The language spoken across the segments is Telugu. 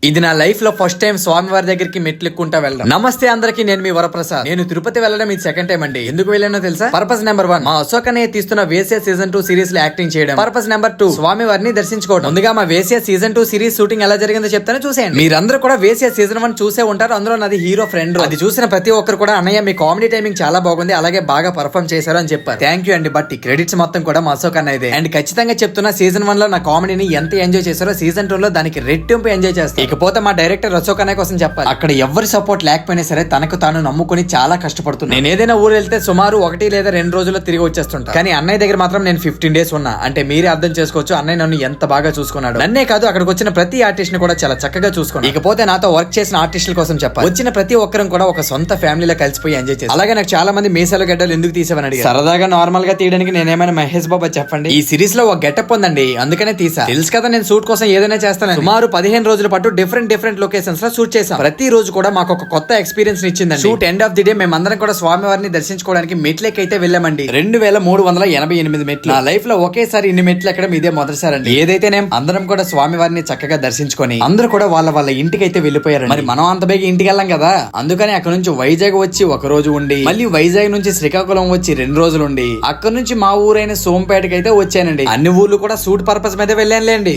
ఇది నా లైఫ్ లో ఫస్ట్ టైం స్వామివారి దగ్గరికి మెట్లు ఎక్కుంటా వెళ్ళడం. నమస్తే అందరికి, నేను మీ వరప్రసాద్. నేను తిరుపతి వెళ్ళడం ఇది సెకండ్ టైం అండి. ఎందుకు వెళ్ళానో తెలుసా? పర్పస్ నెంబర్ 1 మా అశోక్ అనే తీస్తున్న వేసియా సీజన్ 2 సిరీస్ లో యాక్టింగ్ చేయడం. పర్పస్ నెంబర్ 2 స్వామివారిని దర్శించుకోవడం. ముందుగా మా వేసియా సీజన్ 2 సిరీస్ షూటింగ్ ఎలా జరిగిందో చెప్తాను, చూసేయండి. మీరందరూ కూడా వేసియా సీజన్ 1 చూసే ఉంటారు. అందులో నాది హీరో ఫ్రెండ్. అది చూసిన ప్రతి ఒక్కరు కూడా అన్నయ్య మీ కామెడీ టైమింగ్ చాలా బాగుంది, అలాగే బాగా పర్ఫార్మ్ చేశారు అని చెప్పారు. థ్యాంక్ యూ అండి. బట్ ఈ క్రెడిట్స్ మొత్తం కూడా మా అశోక్ అన్నయ్యదే. అండ్ ఖచ్చితంగా చెప్తున్నా, సీజన్ 1 లో నా కామెడీని ఎంత ఎంజాయ్ చేశారో సీజన్ 2 లో దానికి రెట్టింపు ఎంజాయ్ చేస్తారు. ఇకపోతే మా డైరెక్టర్ అశోక్ అనే కోసం చెప్పాలి. అక్కడ ఎవరి సపోర్ట్ లేకపోయినా సరే తనకు తాను నమ్ముకుని చాలా కష్టపడుతున్నాను. నేను ఏదైనా ఊరు వెళ్తే సుమారు 1 లేదా 2 రోజుల్లో తిరిగి వచ్చేస్తుంటా. కానీ అన్నయ్య దగ్గర మాత్రం నేను 15 డేస్ ఉన్నా. అంటే మీరే అర్థం చేసుకోవచ్చు అన్నయ్య నన్ను ఎంత బాగా చూసుకున్నాడు. నన్నే కాదు, అక్కడికి వచ్చిన ప్రతి ఆర్టిస్ట్ ని కూడా చాలా చక్కగా చూసుకున్నాడు. ఇకపోతే నాతో వర్క్ చేసిన ఆర్టిస్టుల కోసం చెప్పాలి. వచ్చిన ప్రతి ఒక్కరం కూడా ఒక సొంత ఫ్యామిలీలో కలిసిపోయి ఎంజాయ్ చేసి. అలాగే నాకు చాలా మంది మీసాలు గడ్డలు ఎందుకు తీసావని అడిగారు. సరదాగా నార్మల్ గా తీయడానికి నేనేమైనా మహేష్ బాబా చెప్పండి. ఈ సిరీస్ లో ఒక గెటప్ ఉందండి, అందుకనే తీసా. తెలుసు కదా నేను షూట్ కోసం ఏదైనా చేస్తాను. సుమారు 15 రోజుల పాటు డిఫరెంట్ లొకేషన్స్ లో షూట్ చేశాం. ప్రతి రోజు కూడా మాకు ఒక కొత్త ఎక్స్పీరియన్స్ ఇచ్చిందండి. Shoot end of the day మేమందరం కూడా స్వామివారిని దర్శించుకోవడానికి మెట్లెక్కైతే వెళ్ళామండి. 2388 మెట్లు. నా లైఫ్ లో ఒకేసారి ఇన్ని మెట్లు ఎక్కడం ఇదే మొదటిసారి అండి. ఏదైతేనే అందరం కూడా స్వామివారిని చక్కగా దర్శించుకొని అందరూ కూడా వాళ్ళ ఇంటికి అయితే వెళ్ళిపోయారు. మరి మనం అంత బేగా ఇంటికి వెళ్ళాం కదా, అందుకని అక్కడ నుంచి వైజాగ్ వచ్చి 1 రోజు ఉండి, మళ్ళీ వైజాగ్ నుంచి శ్రీకాకుళం వచ్చి 2 రోజులు ఉండి, అక్కడ నుంచి మా ఊరైన సోంపేటకి అయితే వచ్చానండి. అన్ని ఊర్లు కూడా షూట్ పర్పస్ మీద వెళ్ళానులేండి.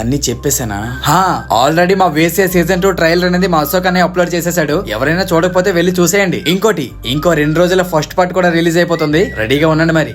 అన్ని చెప్పేసానా? ఆల్రెడీ మా వేసే సీజన్ 2 ట్రైలర్ అనేది మా అశోక్ అనే అప్లోడ్ చేసేసాడు. ఎవరైనా చూడకపోతే వెళ్ళి చూసేయండి. ఇంకో 2 రోజుల ఫస్ట్ పార్ట్ కూడా రిలీజ్ అయిపోతుంది. రెడీగా ఉండండి మరి.